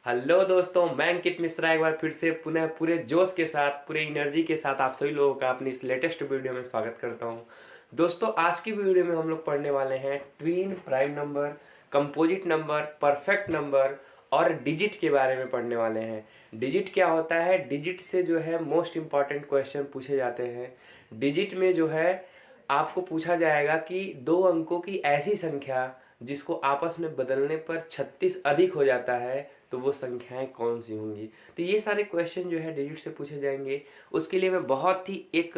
Hello दोस्तों, मैं अंकित मिश्रा एक बार फिर से पुनः पूरे जोश के साथ, पूरे एनर्जी के साथ आप सभी लोगों का अपनी इस लेटेस्ट वीडियो में स्वागत करता हूं। दोस्तों, आज की वीडियो में हम लोग पढ़ने वाले हैं twin prime number, composite number, perfect number और डिजिट के बारे में पढ़ने वाले हैं। डिजिट क्या होता है? डिजिट से जो है मोस्ट इम्पॉर्टेंट क्वेश्चन पूछे जाते हैं। डिजिट में जो है आपको पूछा जाएगा कि दो अंकों की ऐसी संख्या जिसको आपस में बदलने पर 36 अधिक हो जाता है, तो वो संख्याएं कौन सी होंगी। तो ये सारे क्वेश्चन जो है डिजिट से पूछे जाएंगे। उसके लिए मैं बहुत ही एक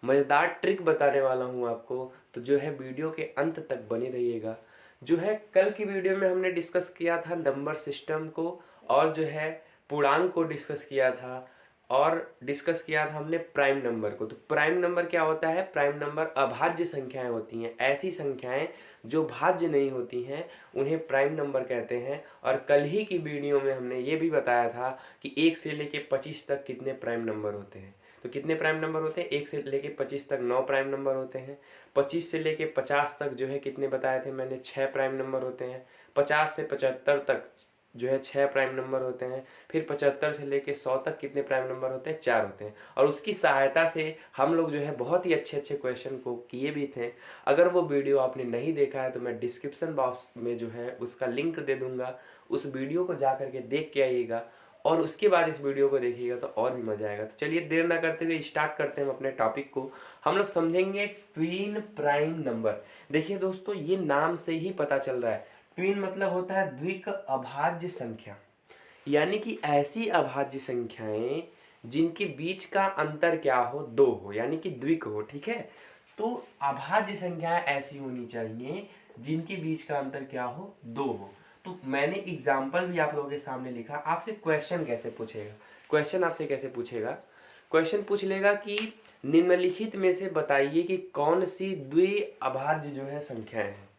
मज़ेदार ट्रिक बताने वाला हूँ आपको, तो जो है वीडियो के अंत तक बने रहिएगा। जो है कल की वीडियो में हमने डिस्कस किया था नंबर सिस्टम को, और जो है पूर्णांक को डिस्कस किया था, और डिस्कस किया था हमने प्राइम नंबर को। तो प्राइम नंबर क्या होता है? प्राइम नंबर अभाज्य संख्याएं होती हैं। ऐसी संख्याएं जो भाज्य नहीं होती हैं उन्हें प्राइम नंबर कहते हैं। और कल ही की वीडियो में हमने ये भी बताया था कि 1 से लेके 25 तक कितने प्राइम नंबर होते हैं। तो कितने प्राइम नंबर होते हैं? 1 से लेके 25 तक 9 प्राइम नंबर होते हैं। 25 से लेके 50 तक जो है कितने बताए थे मैंने? 6 प्राइम नंबर होते हैं। 50 से 75 तक जो है 6 प्राइम नंबर होते हैं। फिर 75 से लेके 100 तक कितने प्राइम नंबर होते हैं? 4 होते हैं। और उसकी सहायता से हम लोग जो है बहुत ही अच्छे अच्छे क्वेश्चन को किए भी थे। अगर वो वीडियो आपने नहीं देखा है तो मैं डिस्क्रिप्शन बॉक्स में जो है उसका लिंक दे दूंगा। उस वीडियो को जा करके देख के आइएगा और उसके बाद इस वीडियो को देखिएगा तो और भी मजा आएगा। तो चलिए देर ना करते हुए स्टार्ट करते हैं हम अपने टॉपिक को। हम लोग समझेंगे ट्विन प्राइम नंबर। देखिए दोस्तों, ये नाम से ही पता चल रहा है, ट्विन मतलब होता है द्विक अभाज्य संख्या, यानी कि ऐसी अभाज्य संख्याएं जिनके बीच का अंतर क्या हो? 2 हो, यानी कि द्विक हो। ठीक है, तो अभाज्य संख्याएं ऐसी होनी चाहिए जिनके बीच का अंतर क्या हो? 2 हो। तो मैंने एग्जाम्पल भी आप लोगों के सामने लिखा। आपसे क्वेश्चन कैसे पूछेगा? क्वेश्चन आपसे कैसे पूछेगा? क्वेश्चन पूछ लेगा कि निम्नलिखित में से बताइए कि कौन सी द्वि अभाज्य जो है संख्याएं हैं।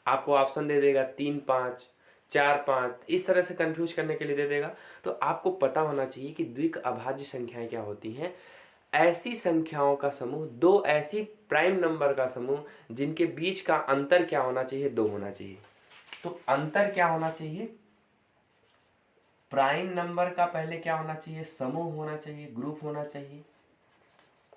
आपको ऑप्शन दे देगा 3 5 4 5, इस तरह से कंफ्यूज करने के लिए दे देगा। तो आपको पता होना चाहिए कि द्विक अभाज्य संख्याएं क्या होती हैं। ऐसी संख्याओं का समूह, दो ऐसी प्राइम नंबर का समूह जिनके बीच का अंतर क्या होना चाहिए? 2 होना चाहिए। तो अंतर क्या होना चाहिए? प्राइम नंबर का पहले क्या होना चाहिए? समूह होना चाहिए, ग्रुप होना चाहिए।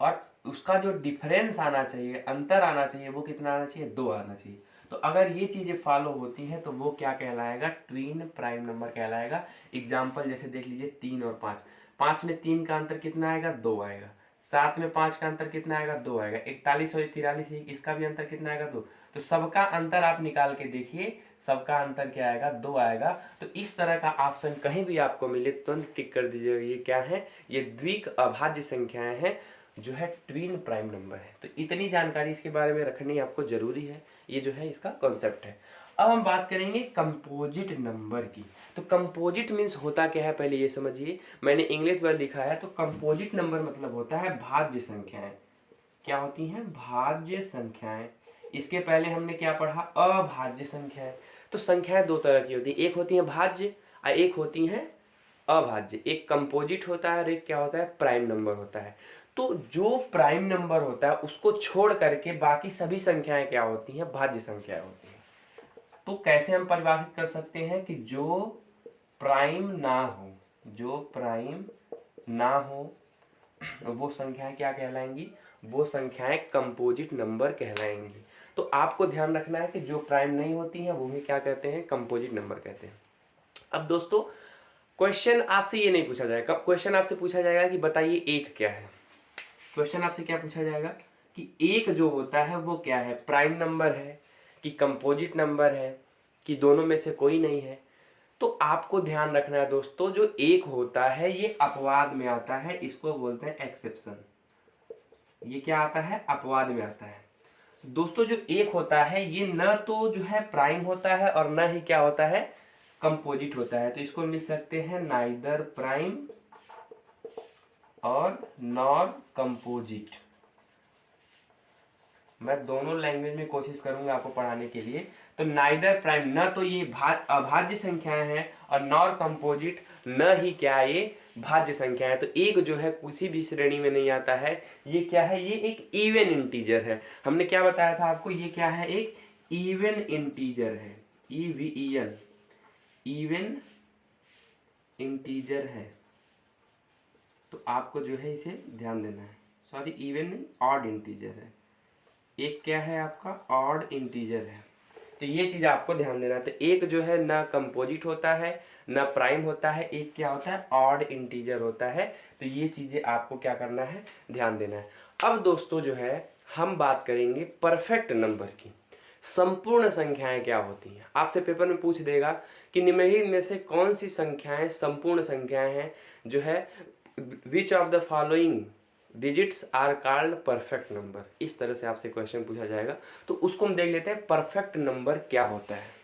और उसका जो डिफरेंस आना चाहिए, अंतर आना चाहिए, वो कितना आना चाहिए? 2 आना चाहिए। तो अगर ये चीजें फॉलो होती हैं तो वो क्या कहलाएगा? ट्विन प्राइम नंबर कहलाएगा। एग्जाम्पल जैसे देख लीजिए 3 और 5। 5 में 3 का अंतर कितना आएगा? 2 आएगा। 7 में 5 का अंतर कितना आएगा? 2 आएगा। 41 और 43, इसका भी अंतर कितना आएगा? 2। तो सबका अंतर आप निकाल के देखिए, सबका अंतर क्या आएगा? 2 आएगा। तो इस तरह का ऑप्शन कहीं भी आपको मिले तुरंत टिक कर दीजिएगा। ये क्या है? ये द्विक अभाज्य संख्याएं हैं, जो है ट्विन प्राइम नंबर है। तो इतनी जानकारी इसके बारे में रखनी आपको जरूरी है। ये जो है इसका कॉन्सेप्ट है। अब हम बात करेंगे कंपोजिट नंबर की। तो कंपोजिट मीन्स होता क्या है पहले ये समझिए। मैंने इंग्लिश वर्ड लिखा है, तो कंपोजिट नंबर मतलब होता है भाज्य संख्याएं। क्या होती हैं? भाज्य संख्याएं। इसके पहले हमने क्या पढ़ा? अभाज्य संख्याएं। तो संख्याएं दो तरह की होती हैं, एक होती है भाज्य और एक होती है अभाज्य। एक कंपोजिट होता है और एक क्या होता है? प्राइम नंबर होता है। तो जो प्राइम नंबर होता है उसको छोड़ करके बाकी सभी संख्याएं क्या होती हैं? भाज्य संख्याएं होती हैं। तो कैसे हम परिभाषित कर सकते हैं कि जो प्राइम ना हो, जो प्राइम ना हो वो संख्याएं क्या कहलाएंगी? वो संख्याएं कंपोजिट नंबर कहलाएंगी। तो आपको ध्यान रखना है कि जो प्राइम नहीं होती हैं वो भी क्या कहते हैं? कंपोजिट नंबर कहते हैं। अब दोस्तों, क्वेश्चन आपसे ये नहीं पूछा जाएगा। क्वेश्चन आपसे पूछा जाएगा कि बताइए एक क्या है। क्वेश्चन आपसे क्या पूछा जाएगा कि एक जो होता है वो क्या है? प्राइम नंबर है कि कंपोजिट नंबर है कि दोनों में से कोई नहीं है। तो आपको ध्यान रखना है दोस्तों, जो एक होता है ये अपवाद में आता है, इसको बोलते हैं एक्सेप्शन। ये क्या आता है? अपवाद में आता है। दोस्तों, जो एक होता है ये न तो जो है प्राइम होता है और न ही क्या होता है? कंपोजिट होता है। तो इसको लिख सकते हैं नाइदर प्राइम और नॉर कंपोजिट। मैं दोनों लैंग्वेज में कोशिश करूंगा आपको पढ़ाने के लिए। तो नाइदर प्राइम, न तो ये अभाज्य संख्याएं हैं, और नॉर कंपोजिट, न ही क्या ये भाज्य संख्या है। तो एक जो है किसी भी श्रेणी में नहीं आता है। ये क्या है? ये एक इवन इंटीजर है। हमने क्या बताया था आपको? ये क्या है? एक इवन इंटीजर है। ईवीईएन, इवन इंटीजर है तो आपको जो है इसे ध्यान देना है। सॉरी, इवन नहीं, ऑड इंटीजर है। एक क्या है आपका, ऑड इंटीजर है, तो ये चीज़ आपको ध्यान देना है। तो एक जो है ना कंपोजिट होता है ना प्राइम होता है, एक क्या होता है, ऑड इंटीजर होता है। तो ये चीज़ें आपको क्या करना है, ध्यान देना है। अब दोस्तों जो है हम बात करेंगे परफेक्ट नंबर की। संपूर्ण संख्याएं क्या होती हैं, आपसे पेपर में पूछ देगा कि निम्नलिखित में से कौन सी संख्याएं संपूर्ण संख्याएं हैं, जो है which of the following digits are called perfect number, इस तरह से आपसे क्वेश्चन पूछा जाएगा। तो उसको हम देख लेते हैं परफेक्ट नंबर क्या होता है।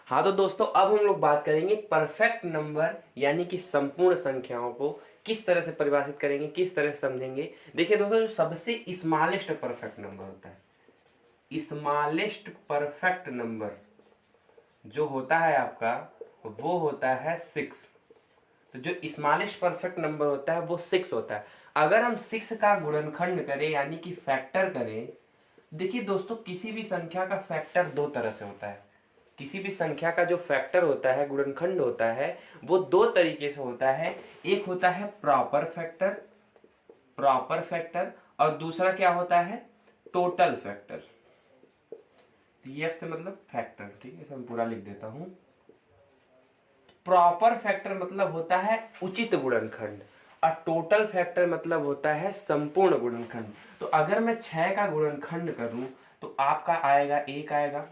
हाँ तो दोस्तों अब हम लोग बात करेंगे परफेक्ट नंबर यानी कि संपूर्ण संख्याओं को किस तरह से परिभाषित करेंगे, किस तरह से समझेंगे। देखिए दोस्तों, जो सबसे स्मॉलेस्ट परफेक्ट नंबर होता है, स्मॉलेस्ट परफेक्ट नंबर जो होता है आपका, वो होता है 6। तो जो स्मॉलेस्ट परफेक्ट नंबर होता है वो 6 होता है। अगर हम 6 का गुणनखंड करें यानी कि फैक्टर करें, देखिए दोस्तों किसी भी संख्या का फैक्टर दो तरह से होता है। किसी भी संख्या का जो फैक्टर होता है, गुणनखंड होता है, वो दो तरीके से होता है। एक होता है प्रॉपर फैक्टर, और दूसरा क्या होता है, टोटल फैक्टर। TF से मतलब फैक्टर, ठीक है, इसे मैं पूरा लिख देता हूं। प्रॉपर फैक्टर मतलब होता है उचित गुणनखंड, और टोटल फैक्टर मतलब होता है संपूर्ण गुणनखंड। तो अगर मैं 6 का गुणनखंड करूं तो आपका आएगा 1 आएगा,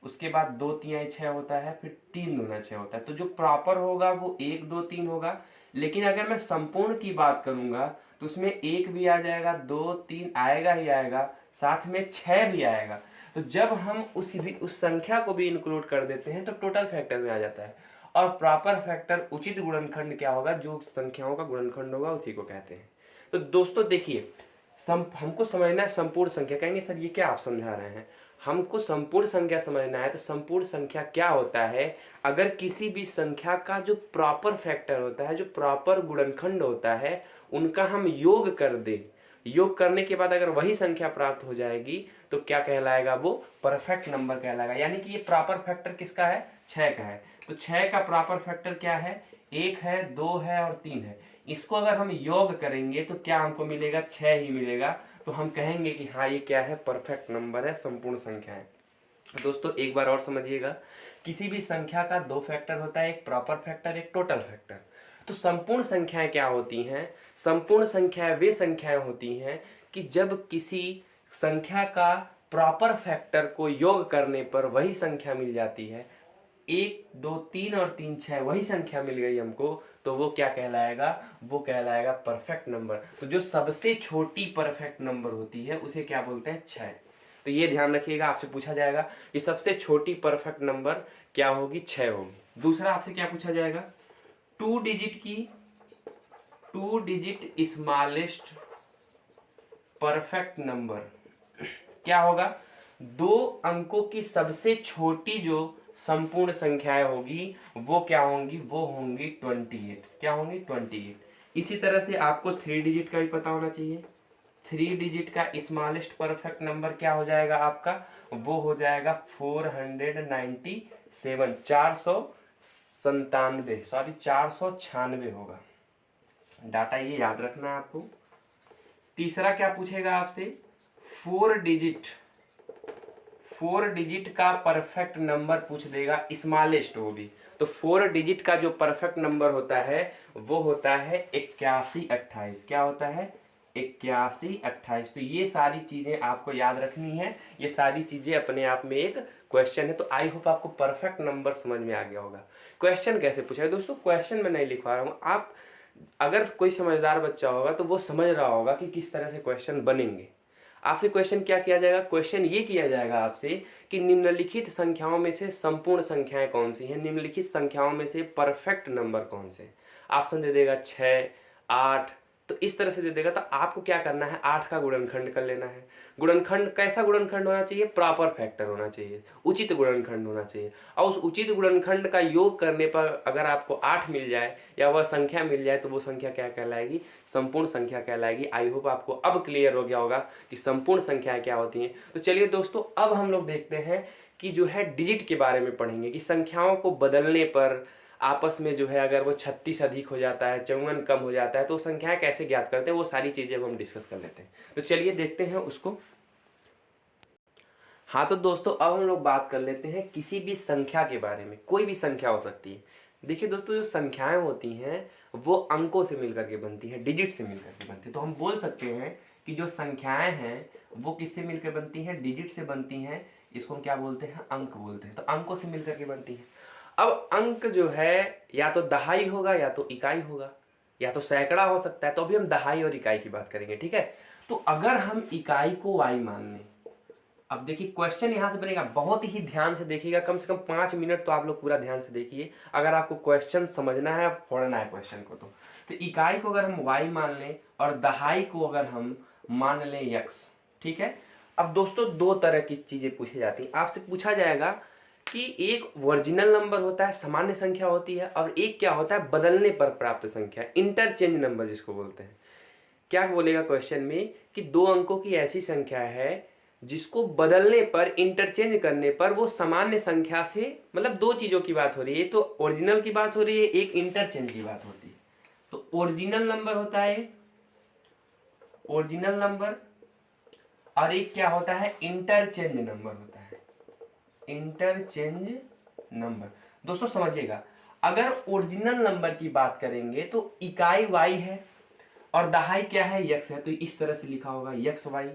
उसके बाद 2 3 6 होता है, फिर 3 दूना 6 होता है। तो जो प्रॉपर होगा वो 1 2 3 होगा। लेकिन अगर मैं संपूर्ण की बात करूंगा तो उसमें 1 भी आ जाएगा, 2 3 आएगा ही आएगा, साथ में 6 भी आएगा। तो जब हम उस संख्या को भी इंक्लूड कर देते हैं तो टोटल फैक्टर में आ जाता है। और प्रॉपर फैक्टर उचित गुणनखंड क्या होगा, जो संख्याओं का गुणनखंड होगा उसी को कहते हैं। तो दोस्तों देखिए, हमको समझना है संपूर्ण संख्या। कहेंगे सर ये क्या आप समझा रहे हैं, हमको संपूर्ण संख्या समझना है। तो संपूर्ण संख्या क्या होता है, अगर किसी भी संख्या का जो प्रॉपर फैक्टर होता है, जो प्रॉपर गुणनखंड होता है, उनका हम योग कर दें, योग करने के बाद अगर वही संख्या प्राप्त हो जाएगी तो क्या कहलाएगा, वो परफेक्ट नंबर कहलाएगा। यानी कि ये प्रॉपर फैक्टर किसका है, 6 का है। तो 6 का प्रॉपर फैक्टर क्या है, 1 है, 2 है और 3 है। इसको अगर हम योग करेंगे तो क्या हमको मिलेगा, 6 ही मिलेगा। तो हम कहेंगे कि हाँ ये क्या है, परफेक्ट नंबर है, संपूर्ण संख्या है। दोस्तों एक बार और समझिएगा, किसी भी संख्या का दो फैक्टर होता है, एक प्रॉपर फैक्टर, एक टोटल फैक्टर। तो संपूर्ण संख्याएं क्या होती हैं, संपूर्ण संख्याएं वे संख्याएं होती हैं कि जब किसी संख्या का प्रॉपर फैक्टर को योग करने पर वही संख्या मिल जाती है। 1 2 3 और 3 6 वही संख्या मिल गई हमको, तो वो क्या कहलाएगा, वो कहलाएगा परफेक्ट नंबर। तो जो सबसे छोटी परफेक्ट नंबर होती है उसे क्या बोलते हैं, 6। तो ये ध्यान रखिएगा, आपसे पूछा जाएगा कि सबसे छोटी परफेक्ट नंबर क्या होगी, 6 होगी। दूसरा आपसे क्या पूछा जाएगा, 2 डिजिट स्मॉलेस्ट परफेक्ट नंबर क्या होगा, 2 अंकों की सबसे छोटी जो संपूर्ण संख्याएं होगी वो क्या होंगी, वो होंगी 28। क्या होंगी, 28। इसी तरह से आपको 3 डिजिट का भी पता होना चाहिए। 3 डिजिट का स्मॉलेस्ट परफेक्ट नंबर क्या हो जाएगा आपका, वो हो जाएगा 497, 496 होगा। डाटा ये याद रखना है आपको। तीसरा क्या पूछेगा आपसे, 4 डिजिट का परफेक्ट नंबर पूछ देगा, स्मॉलेस्ट वो भी। तो 4 डिजिट का जो परफेक्ट नंबर होता है वो होता है 8128। क्या होता है, 8128। तो ये सारी चीजें आपको याद रखनी है, ये सारी चीजें अपने आप में एक क्वेश्चन है। तो आई होप आपको परफेक्ट नंबर समझ में आ गया होगा। क्वेश्चन कैसे पूछा है दोस्तों, क्वेश्चन में नहीं लिखवा रहा हूँ, आप अगर कोई समझदार बच्चा होगा तो वो समझ रहा होगा कि किस तरह से क्वेश्चन बनेंगे। आपसे क्वेश्चन क्या किया जाएगा, क्वेश्चन ये किया जाएगा आपसे कि निम्नलिखित संख्याओं में से संपूर्ण संख्याएं कौन सी हैं, निम्नलिखित संख्याओं में से परफेक्ट नंबर कौन से। ऑप्शन दे देगा 6 8, तो इस तरह से दे देगा। तो आपको क्या करना है, 8 का गुणनखंड कर लेना है। गुणनखंड कैसा गुणनखंड होना चाहिए, प्रॉपर फैक्टर होना चाहिए, उचित गुणनखंड होना चाहिए। और उस उचित गुणनखंड का योग करने पर अगर आपको 8 मिल जाए या वह संख्या मिल जाए तो वो संख्या क्या कहलाएगी, संपूर्ण संख्या कहलाएगी। आई होप आपको अब क्लियर हो गया होगा कि संपूर्ण संख्याएं क्या होती हैं। तो चलिए दोस्तों अब हम लोग देखते हैं कि जो है डिजिट के बारे में पढ़ेंगे कि संख्याओं को बदलने पर आपस में जो है अगर वो 36 अधिक हो जाता है, 54 कम हो जाता है, तो संख्याएं कैसे ज्ञात करते हैं, वो सारी चीज़ें अब हम डिस्कस कर लेते हैं। तो चलिए देखते हैं उसको। हाँ तो दोस्तों अब हम लोग बात कर लेते हैं किसी भी संख्या के बारे में। कोई भी संख्या हो सकती है। देखिए दोस्तों, जो संख्याएं होती हैं वो अंकों से मिलकर के बनती हैं, डिजिट से मिलकर के बनती है। तो हम बोल सकते हैं कि जो संख्याएं हैं वो किससे मिलकर बनती हैं, डिजिट से बनती हैं। इसको हम क्या बोलते हैं, अंक बोलते हैं। तो अंकों से मिलकर के बनती हैं। अब अंक जो है या तो दहाई होगा या तो इकाई होगा या तो सैकड़ा हो सकता है। तो अभी हम दहाई और इकाई की बात करेंगे, ठीक है। तो अगर हम इकाई को वाई मान लें, अब देखिए क्वेश्चन यहां से बनेगा, बहुत ही ध्यान से देखिएगा, कम से कम 5 मिनट तो आप लोग पूरा ध्यान से देखिए अगर आपको क्वेश्चन समझना है, पढ़ना है क्वेश्चन को। तो इकाई को अगर हम y मान लें और दहाई को अगर हम मान लें x, ठीक है। अब दोस्तों दो तरह की चीजें पूछी जाती हैं। आपसे पूछा जाएगा कि एक ओरिजिनल नंबर होता है, सामान्य संख्या होती है, और एक क्या होता है, बदलने पर प्राप्त संख्या, इंटरचेंज नंबर जिसको बोलते हैं। क्या बोलेगा क्वेश्चन में कि दो अंकों की ऐसी संख्या है जिसको बदलने पर, इंटरचेंज करने पर वो सामान्य संख्या से, मतलब दो चीजों की बात हो रही है, तो ओरिजिनल की बात हो रही है, एक इंटरचेंज की बात होती है। तो ओरिजिनल नंबर होता है ओरिजिनल नंबर, और एक क्या होता है, इंटरचेंज नंबर होता है, इंटरचेंज नंबर। दोस्तों समझिएगा, अगर ओरिजिनल नंबर की बात करेंगे तो इकाई y है और दहाई क्या है, x है। तो इस तरह से लिखा होगा x y।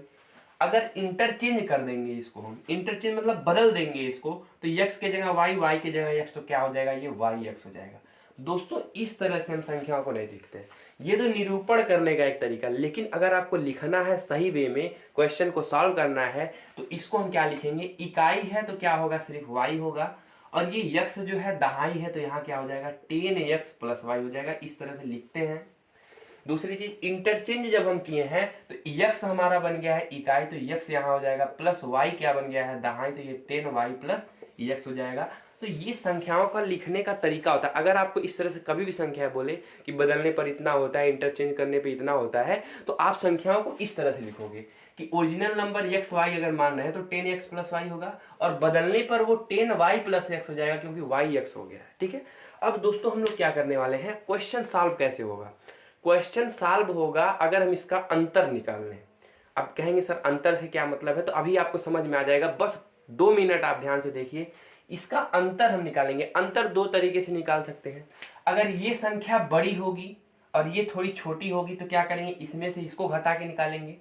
अगर इंटरचेंज कर देंगे इसको हम, इंटरचेंज मतलब बदल देंगे इसको, तो x के जगह y, y के जगह x, तो क्या हो जाएगा, ये yx हो जाएगा। दोस्तों इस तरह से हम संख्याओं को नहीं लिखते हैं। ये तो निरूपण करने का एक तरीका, लेकिन अगर आपको लिखना है सही वे में, क्वेश्चन को सॉल्व करना है, तो इसको हम क्या लिखेंगे, इकाई है तो क्या होगा, सिर्फ y होगा, और ये x जो है दहाई है, तो यहाँ क्या हो जाएगा, 10x + y हो जाएगा। इस तरह से लिखते हैं। दूसरी चीज, इंटरचेंज जब हम किए हैं तो x हमारा बन गया है इकाई, तो x यहाँ हो जाएगा, प्लस y क्या बन गया है, दहाई, तो ये 10y + x हो जाएगा। तो ये संख्याओं का लिखने का तरीका होता है। अगर आपको इस तरह से कभी भी संख्या बोले कि बदलने पर इतना होता है, इंटरचेंज करने पर इतना होता है, तो आप संख्याओं को इस तरह से लिखोगे कि ओरिजिनल नंबर x y अगर मान रहे हैं तो 10x + y होगा, और बदलने पर वो 10y + x हो जाएगा, क्योंकि y x हो गया है, ठीक है। अब दोस्तों हम लोग क्या करने वाले हैं, क्वेश्चन सॉल्व कैसे होगा। क्वेश्चन सॉल्व होगा अगर हम इसका अंतर निकाल लें। अब कहेंगे सर अंतर से क्या मतलब है, तो अभी आपको समझ में आ जाएगा, बस 2 मिनट आप ध्यान से देखिए। इसका अंतर हम निकालेंगे। अंतर दो तरीके से निकाल सकते हैं। अगर ये संख्या बड़ी होगी और ये थोड़ी छोटी होगी तो क्या करेंगे, इसमें से इसको घटा के निकालेंगे,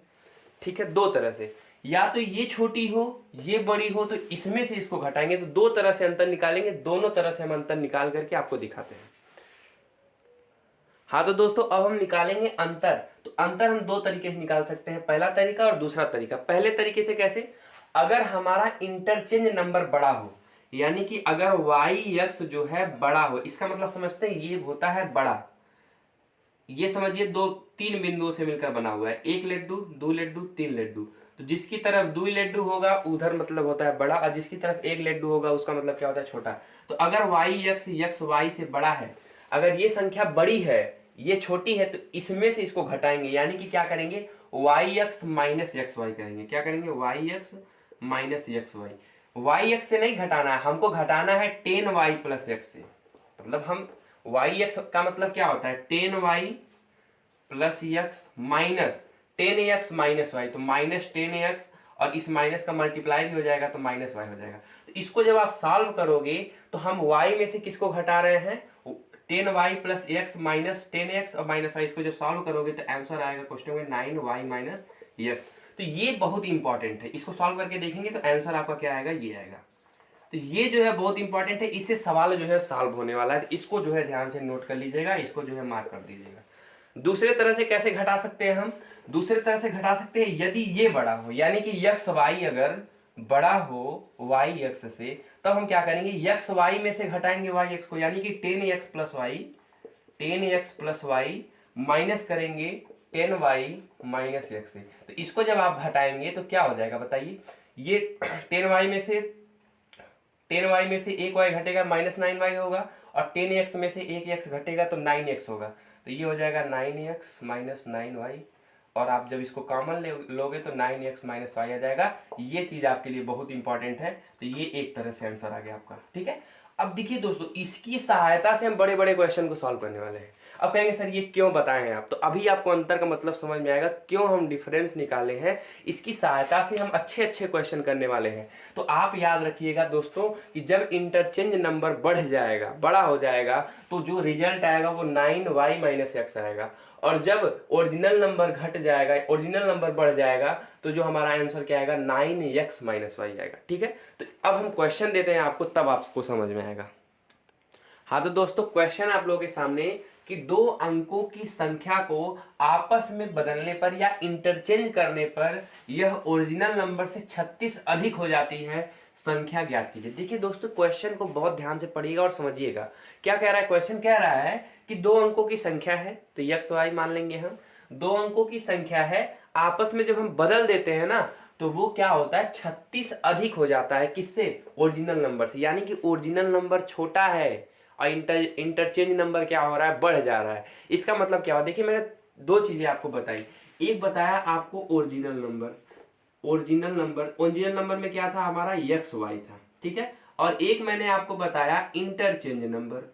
ठीक है। दो तरह से, या तो ये छोटी हो ये बड़ी हो, तो इसमें से इसको घटाएंगे। तो दो तरह से अंतर निकालेंगे, दोनों तरह से हम अंतर निकाल करके आपको दिखाते हैं। हाँ तो दोस्तों अब हम निकालेंगे अंतर। तो अंतर हम दो तरीके से निकाल सकते हैं, पहला तरीका और दूसरा तरीका। पहले तरीके से कैसे, अगर हमारा इंटरचेंज नंबर बड़ा हो, यानी कि अगर yx जो है बड़ा हो, इसका मतलब समझते हैं, ये होता है बड़ा, ये समझिए दो तीन बिंदुओं से मिलकर बना हुआ है, एक लड्डू, दो लड्डू, तीन लड्डू। तो जिसकी तरफ 2 लड्डू होगा उधर मतलब होता है बड़ा, और जिसकी तरफ एक लड्डू होगा उसका मतलब क्या होता है, छोटा। तो अगर yx x y से बड़ा है, अगर ये संख्या बड़ी है ये छोटी है, तो इसमें से इसको घटाएंगे, यानी कि क्या करेंगे, yx - xy करेंगे। क्या करेंगे, yx - xy। yx से नहीं घटाना है, हमको घटाना है 10y + x से। मतलब हम yx का मतलब क्या होता है, 10y + x minus 10x - y, तो -10x, और इस माइनस का मल्टीप्लाई भी हो जाएगा तो -y हो जाएगा। तो इसको जब आप सॉल्व करोगे तो हम y में से किसको घटा रहे हैं, 10y + x माइनस 10x और -y। इसको जब सॉल्व करोगे तो आंसर आएगा क्वेश्चन में 9y - x। तो ये बहुत इंपॉर्टेंट है, इसको सॉल्व करके देखेंगे तो आंसर आपका क्या आएगा, ये आएगा। तो ये जो है बहुत इंपॉर्टेंट है, इससे सवाल जो है सॉल्व होने वाला है। इसको जो है ध्यान से नोट कर लीजिएगा, इसको जो है मार्क कर दीजिएगा। दूसरे तरह से कैसे घटा सकते हैं हम, दूसरे तरह से घटा सकते हैं, यदि ये बड़ा हो, यानी कि x y अगर बड़ा हो y x से, तब हम क्या करेंगे, x y में से घटाएंगे y x को, यानी कि 10x + y माइनस करेंगे 10y - x से। तो इसको जब आप घटाएंगे तो क्या हो जाएगा बताइए, ये 10y में से 1y घटेगा -9y होगा, और 10x में से 1x घटेगा तो 9x होगा। तो ये हो जाएगा 9x - 9y, और आप जब इसको कॉमन लोगे तो 9x - y आ जाएगा। ये चीज आपके लिए बहुत इंपॉर्टेंट है। तो ये एक तरह से आंसर आ गया आपका, ठीक है। अब देखिए दोस्तों, इसकी सहायता से हम बड़े बड़े क्वेश्चन को सॉल्व करने वाले हैं। अब कहेंगे सर ये क्यों बताएं आप, तो अभी आपको अंतर का मतलब समझ में आएगा क्यों हम डिफरेंस निकाले हैं। इसकी सहायता से हम अच्छे अच्छे क्वेश्चन करने वाले हैं। तो आप याद रखिएगा दोस्तों कि जब इंटरचेंज नंबर बढ़ जाएगा, बड़ा हो जाएगा, तो जो रिजल्ट आएगा वो 9y माइनस एक्स आएगा। और जब ओरिजिनल नंबर घट जाएगा, ओरिजिनल नंबर बढ़ जाएगा, तो जो हमारा आंसर क्या आएगा 9x माइनस वाई आएगा। ठीक है, तो अब हम क्वेश्चन देते हैं आपको, तब आपको समझ में आएगा। हाँ तो दोस्तों, क्वेश्चन आप लोगों के सामने कि दो अंकों की संख्या को आपस में बदलने पर या इंटरचेंज करने पर यह ओरिजिनल नंबर से 36 अधिक हो जाती है, संख्या ज्ञात कीजिए। देखिए दोस्तों, क्वेश्चन को बहुत ध्यान से पढ़िएगा और समझिएगा। क्या कह रहा है क्वेश्चन? कह रहा है कि दो अंकों की संख्या है, तो एक्स वाई मान लेंगे हम, दो अंकों की संख्या है, आपस में जब हम बदल देते हैं ना, तो वो क्या होता है 36 अधिक हो जाता है। किससे? ओरिजिनल नंबर से। यानी कि ओरिजिनल नंबर छोटा है और इंटरचेंज नंबर क्या हो रहा है, बढ़ जा रहा है। इसका मतलब क्या हुआ? देखिए मैंने दो चीजें आपको बताई। एक बताया आपको ओरिजिनल नंबर, ओरिजिनल नंबर में क्या था हमारा, एक्स वाई था। ठीक है, और एक मैंने आपको बताया इंटरचेंज नंबर।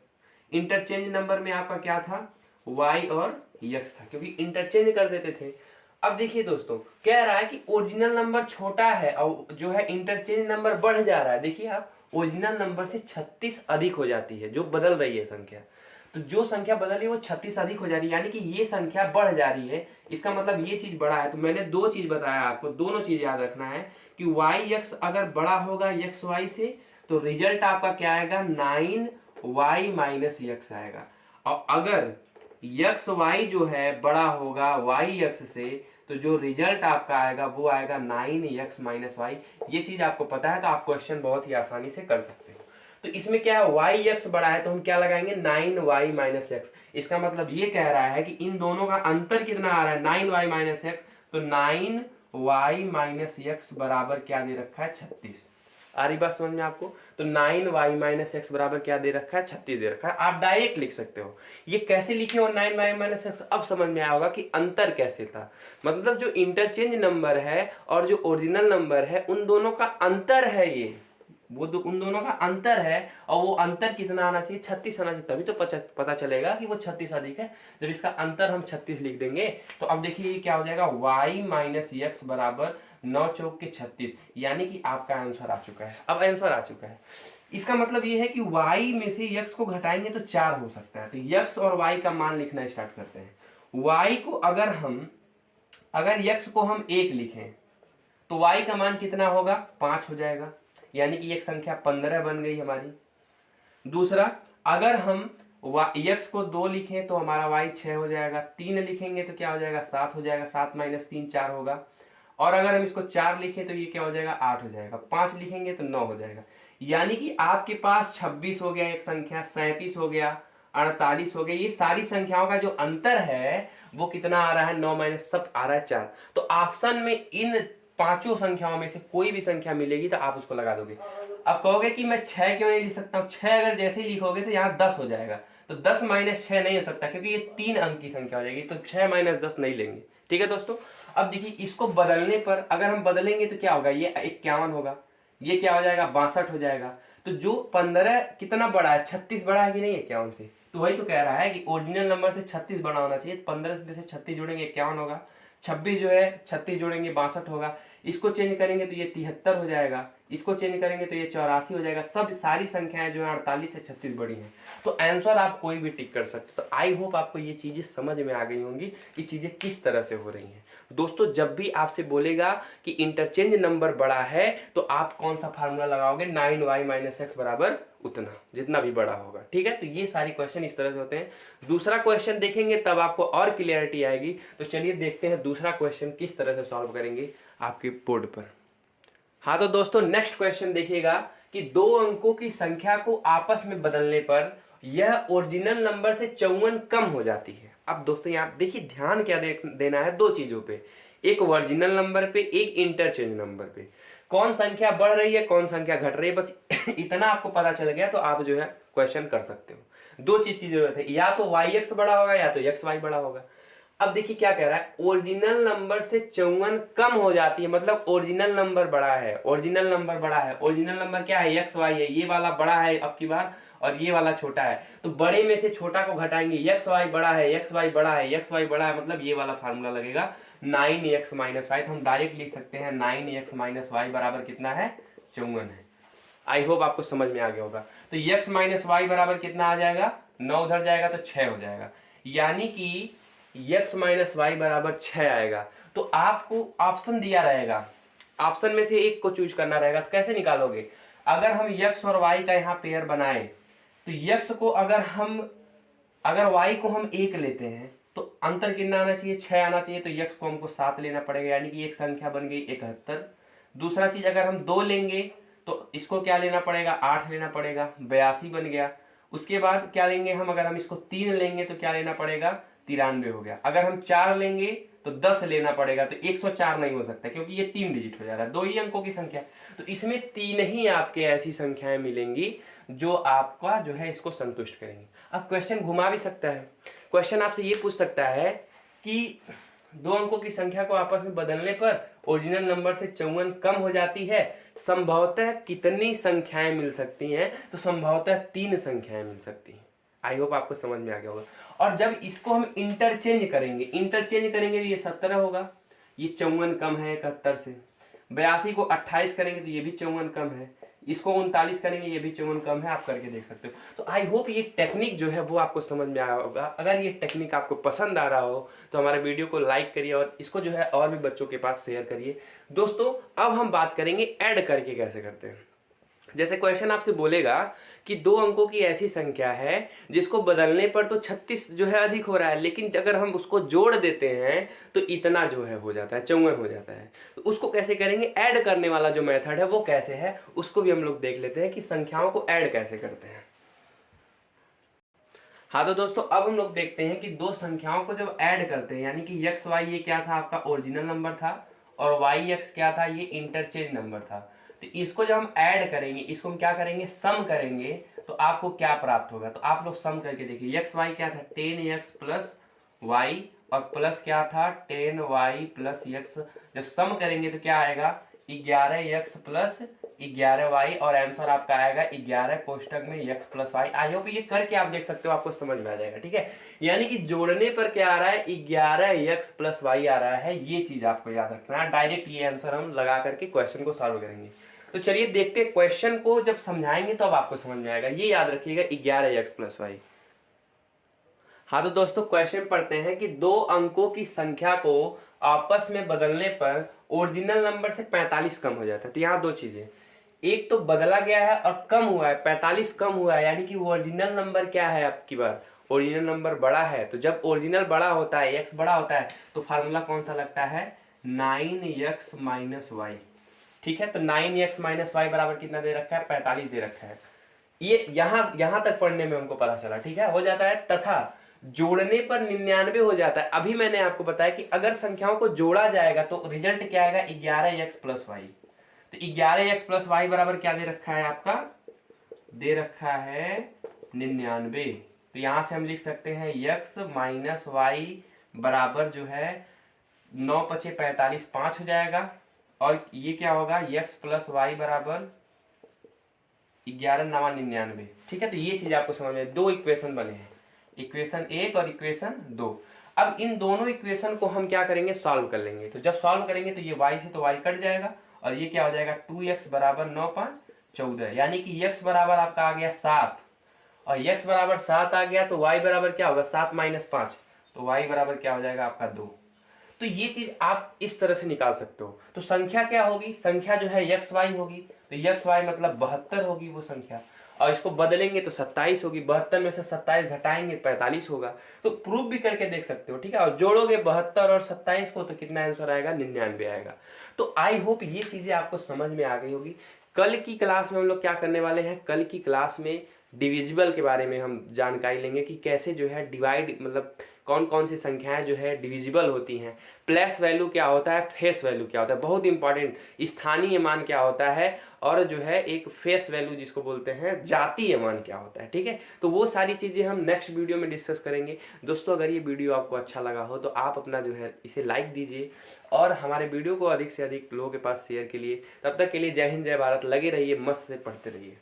इंटरचेंज नंबर में आपका क्या था, वाई और एक्स था, क्योंकि इंटरचेंज कर देते थे। अब देखिए दोस्तों, कह रहा है कि ओरिजिनल नंबर छोटा है और जो है इंटरचेंज नंबर बढ़ जा रहा है। देखिए आप, ओरिजिनल नंबर से 36 अधिक हो जाती है, जो बदल रही है संख्या। तो जो संख्या बदल रही है वो 36 अधिक हो जा रही है, यानी कि ये संख्या बढ़ जा रही है। इसका मतलब ये चीज बड़ा है। तो मैंने दो चीज बताया आपको, दोनों चीज याद रखना है कि वाई एक्स अगर बड़ा होगा एक्स वाई से, तो रिजल्ट आपका क्या आएगा, 9y माइनस एक्स आएगा। और अगर एक्स वाई जो है बड़ा होगा वाई एक्स से, तो जो रिजल्ट आपका आएगा वो आएगा 9x माइनस वाई। ये चीज आपको पता है तो आप क्वेश्चन बहुत ही आसानी से कर सकते हो। तो इसमें क्या है, वाई एक्स बड़ा है तो हम क्या लगाएंगे, 9y माइनस एक्स। इसका मतलब ये कह रहा है कि इन दोनों का अंतर कितना आ रहा है, 9y माइनस एक्स। तो 9y माइनस एक्स बराबर क्या दे रखा है, 36। आ रही बात समझ में आपको? तो 9y माइनस एक्स बराबर क्या दे रखा है, 36 दे रखा है। आप डायरेक्ट लिख सकते हो। ये कैसे लिखे हो 9y माइनस एक्स, अब समझ में आया होगा कि अंतर कैसे था। मतलब जो इंटरचेंज नंबर है और जो ओरिजिनल नंबर है, उन दोनों का अंतर है ये, वो उन दोनों का अंतर है। और वो अंतर कितना आना चाहिए, 36 आना चाहिए, तभी तो पता चलेगा कि वो 36 अधिक है, जब इसका अंतर हम 36 लिख देंगे। तो अब देखिए क्या हो जाएगा, y माइनस एक्स बराबर 9 चौक के 36, यानी कि आपका आंसर आ चुका है। अब आंसर आ चुका है, इसका मतलब ये है कि y में से x को घटाएंगे तो 4 हो सकता है। तो x और y का मान लिखना स्टार्ट करते हैं। y को अगर x को हम 1 लिखें तो y का मान कितना होगा, 5 हो जाएगा, यानी कि एक संख्या 15 बन गई हमारी। दूसरा, अगर हम x को 2 लिखें तो हमारा y 6 हो जाएगा। 3 लिखेंगे तो क्या हो जाएगा, 7 हो जाएगा। 7 माइनस 3 4 होगा। और अगर हम इसको 4 लिखें तो ये क्या हो जाएगा, 8 हो जाएगा। 5 लिखेंगे तो 9 हो जाएगा। यानी कि आपके पास 26 हो गया एक संख्या, 37 हो गया, 48 हो गया। ये सारी संख्याओं का जो अंतर है वो कितना आ रहा है, 9 माइनस सब आ रहा है 4। तो ऑप्शन में इन पांचों संख्याओं में से कोई भी संख्या मिलेगी तो आप उसको लगा दोगे। अब कहोगे कि मैं 6 क्यों नहीं लिख सकता हूँ, 6 अगर जैसे ही लिखोगे तो यहाँ 10 हो जाएगा। तो 10 माइनस 6 नहीं हो सकता, क्योंकि ये 3 अंक की संख्या हो जाएगी। तो 6 माइनस 10 नहीं लेंगे। ठीक है दोस्तों, अब देखिए इसको बदलने पर अगर हम बदलेंगे तो क्या होगा, ये 51 होगा, ये क्या हो जाएगा, 62 हो जाएगा। तो जो 15 कितना बड़ा है, 36 बड़ा है कि नहीं 51 से? तो वही तो कह रहा है कि ओरिजिनल नंबर से 36 बड़ा होना चाहिए। 15 में से 36 जोड़ेंगे 51 होगा, 26 जो है 36 जोड़ेंगे 62 होगा। इसको चेंज करेंगे तो ये 73 हो जाएगा, इसको चेंज करेंगे तो ये 84 हो जाएगा। सब सारी संख्याएं जो है 48 से 36 बड़ी हैं। तो आंसर आप कोई भी टिक कर सकते। तो आई होप आपको ये चीजें समझ में आ गई होंगी कि चीजें किस तरह से हो रही हैं। दोस्तों, जब भी आपसे बोलेगा कि इंटरचेंज नंबर बड़ा है तो आप कौन सा फार्मूला लगाओगे, 9y माइनस एक्स बराबर उतना, जितना भी बड़ा होगा। ठीक है, तो ये सारे क्वेश्चन इस तरह से होते हैं। दूसरा क्वेश्चन देखेंगे तब आपको और क्लियरिटी आएगी। तो चलिए देखते हैं दूसरा क्वेश्चन किस तरह से सॉल्व करेंगे आपके बोर्ड पर। हाँ तो दोस्तों, नेक्स्ट क्वेश्चन देखिएगा कि दो अंकों की संख्या को आपस में बदलने पर यह ओरिजिनल नंबर से 54 कम हो जाती है। अब दोस्तों यहाँ देखिए ध्यान क्या देना है, दो चीजों पे, एक ओरिजिनल नंबर पे, एक इंटरचेंज नंबर पे। कौन संख्या बढ़ रही है, कौन संख्या घट रही है, बस इतना आपको पता चल गया तो आप जो है क्वेश्चन कर सकते हो। दो चीज की जरूरत है, या तो वाई एक्स बड़ा होगा या तो एक्स वाई बड़ा होगा। अब देखिए क्या कह रहा है, ओरिजिनल नंबर से 54 कम हो जाती है, मतलब ओरिजिनल नंबर बड़ा है, ओरिजिनल नंबर बड़ा है। ओरिजिनल नंबर क्या है, एक्स वाई है, ये वाला बड़ा है अब की बार और ये वाला छोटा है, तो बड़े में से छोटा को घटाएंगे, एक्स वाई बड़ा है, एक्स वाई बड़ा है, एक्स वाई बड़ा है, मतलब ये वाला फार्मूला लगेगा 9x माइनस वाई। तो हम डायरेक्ट लिख सकते हैं 9x माइनस वाई बराबर कितना है, 54 है। आई होप आपको समझ में आ गया होगा। तो x माइनस वाई बराबर कितना आ जाएगा, 9 उधर जाएगा तो 6 हो जाएगा, यानी कि x माइनस वाई बराबर 6 आएगा। तो आपको ऑप्शन दिया रहेगा, ऑप्शन में से एक को चूज करना रहेगा। तो कैसे निकालोगे, अगर हम x और y का यहाँ पेयर बनाए तो x को अगर y को हम 1 लेते हैं तो अंतर कितना आना चाहिए, 6 आना चाहिए, तो x को हमको 7 लेना पड़ेगा, यानी कि एक संख्या बन गई 71। दूसरा चीज, अगर हम 2 लेंगे तो इसको क्या लेना पड़ेगा, 8 लेना पड़ेगा, 82 बन गया। उसके बाद क्या लेंगे हम, अगर हम इसको 3 लेंगे तो क्या लेना पड़ेगा, 93 हो गया। अगर हम 4 लेंगे तो 10 लेना पड़ेगा, तो 104 नहीं हो सकता क्योंकि ये 3 डिजिट हो जा रहा है, 2 ही अंकों की संख्या। तो इसमें 3 ही आपके ऐसी संख्याएं मिलेंगी जो आपका जो है इसको संतुष्ट करेंगे। अब क्वेश्चन घुमा भी सकता है, क्वेश्चन आपसे ये पूछ सकता है कि 2 अंकों की संख्या को आपस में बदलने पर ओरिजिनल नंबर से 54 कम हो जाती है, संभवतः कितनी संख्याएं मिल सकती हैं, तो संभवतः 3 संख्याएं मिल सकती हैं। आई होप आपको समझ में आ गया होगा। और जब इसको हम इंटरचेंज करेंगे तो ये 17 होगा, ये 54 कम है 71 से। 82 को 28 करेंगे तो ये भी 54 कम है, इसको 39 करेंगे ये भी 54 कम है, आप करके देख सकते हो। तो आई होप ये टेक्निक जो है वो आपको समझ में आया होगा। अगर ये टेक्निक आपको पसंद आ रहा हो तो हमारे वीडियो को लाइक करिए और इसको जो है और भी बच्चों के पास शेयर करिए। दोस्तों अब हम बात करेंगे ऐड करके कैसे करते हैं। जैसे क्वेश्चन आपसे बोलेगा कि 2 अंकों की ऐसी संख्या है जिसको बदलने पर तो 36 जो है अधिक हो रहा है, लेकिन अगर हम उसको जोड़ देते हैं तो इतना जो है हो जाता है, 54 हो जाता है। तो उसको कैसे करेंगे, ऐड करने वाला जो मेथड है वो कैसे है उसको भी हम लोग देख लेते हैं कि संख्याओं को ऐड कैसे करते हैं। हाँ तो दोस्तों अब हम लोग देखते हैं कि 2 संख्याओं को जब ऐड करते हैं, यानी कि एक्स वाई ये क्या था, आपका ओरिजिनल नंबर था, और वाई एक्स क्या था, ये इंटरचेंज नंबर था। तो इसको जब हम ऐड करेंगे, इसको हम क्या करेंगे, सम करेंगे, तो आपको क्या प्राप्त होगा। तो आप लोग सम करके देखिए, एक्स वाई क्या था, 10x प्लस वाई, और प्लस क्या था 10y प्लस एक्स। जब सम करेंगे तो क्या आएगा, 11x प्लस 11y, और आंसर आपका आएगा 11 कोष्टक में x plus Y. I hope ये करके आप देख सकते हो, आपको समझ में आ जाएगा। ठीक है, यानी कि जोड़ने पर क्या आ रहा है, 11x प्लस वाई आ रहा है, ये चीज आपको याद रखना है। डायरेक्ट ये आंसर हम लगा करके क्वेश्चन को सॉल्व करेंगे। तो चलिए देखते हैं, क्वेश्चन को जब समझाएंगे तो अब आपको समझ में आएगा। ये याद रखिएगा 11x प्लस वाई। हाँ तो दोस्तों क्वेश्चन पढ़ते हैं कि 2 अंकों की संख्या को आपस में बदलने पर ओरिजिनल नंबर से 45 कम हो जाता है। तो यहाँ 2 चीजें, एक तो बदला गया है और कम हुआ है, 45 कम हुआ है, यानी कि ओरिजिनल नंबर क्या है, आपकी बार ओरिजिनल नंबर बड़ा है। तो जब ओरिजिनल बड़ा होता है, एक्स बड़ा होता है, तो फार्मूला कौन सा लगता है, 9x माइनस वाई। ठीक है, तो 9x माइनस वाई बराबर कितना दे रखा है, 45 दे रखा है। ये यहां तक पढ़ने में हमको पता चला। ठीक है, हो जाता है, तथा जोड़ने पर 99 हो जाता है। अभी मैंने आपको बताया कि अगर संख्याओं को जोड़ा जाएगा तो रिजल्ट क्या आएगा, 11x प्लस वाई। तो 11x प्लस वाई बराबर क्या दे रखा है, आपका दे रखा है 99। तो यहां से हम लिख सकते हैं x माइनस वाई बराबर जो है 9 पचे 45, 5 हो जाएगा, और ये क्या होगा, x प्लस वाई बराबर 11 9 99। ठीक है, तो ये चीज आपको समझ में, 2 इक्वेशन बने हैं, इक्वेशन 1 और इक्वेशन 2। अब इन दोनों इक्वेशन को हम क्या करेंगे, सॉल्व कर लेंगे। तो जब सॉल्व करेंगे तो ये y से तो y कट जाएगा, और ये क्या हो जाएगा, 2x बराबर 9 5 14, यानी कि x बराबर आपका आ गया 7, और x बराबर 7 आ गया, तो y बराबर क्या होगा, 7 माइनस 5, तो y बराबर क्या हो जाएगा आपका 2। तो ये चीज आप इस तरह से निकाल सकते हो। तो संख्या क्या होगी, संख्या जो है एक्स वाई होगी, तो एक्स वाई मतलब 72 होगी वो संख्या, और इसको बदलेंगे तो 27 होगी, 72 में से 27 घटाएंगे 45 होगा। तो प्रूफ भी करके देख सकते हो। ठीक है, और जोड़ोगे 72 और 27 को तो कितना आंसर आएगा, 99 आएगा। तो आई होप ये चीजें आपको समझ में आ गई होगी। कल की क्लास में हम लोग क्या करने वाले हैं, कल की क्लास में डिविजिबल के बारे में हम जानकारी लेंगे कि कैसे जो है डिवाइड, मतलब कौन कौन सी संख्याएं जो है डिविजिबल होती हैं, प्लेस वैल्यू क्या होता है, फेस वैल्यू क्या होता है, बहुत इंपॉर्टेंट, स्थानीय मान क्या होता है, और जो है एक फेस वैल्यू जिसको बोलते हैं जातीय मान क्या होता है। ठीक है, तो वो सारी चीज़ें हम नेक्स्ट वीडियो में डिस्कस करेंगे। दोस्तों अगर ये वीडियो आपको अच्छा लगा हो तो आप अपना जो है इसे लाइक दीजिए और हमारे वीडियो को अधिक से अधिक लोगों के पास शेयर के लिए। तब तक के लिए जय हिंद जय भारत, लगे रहिए, मस्त से पढ़ते रहिए।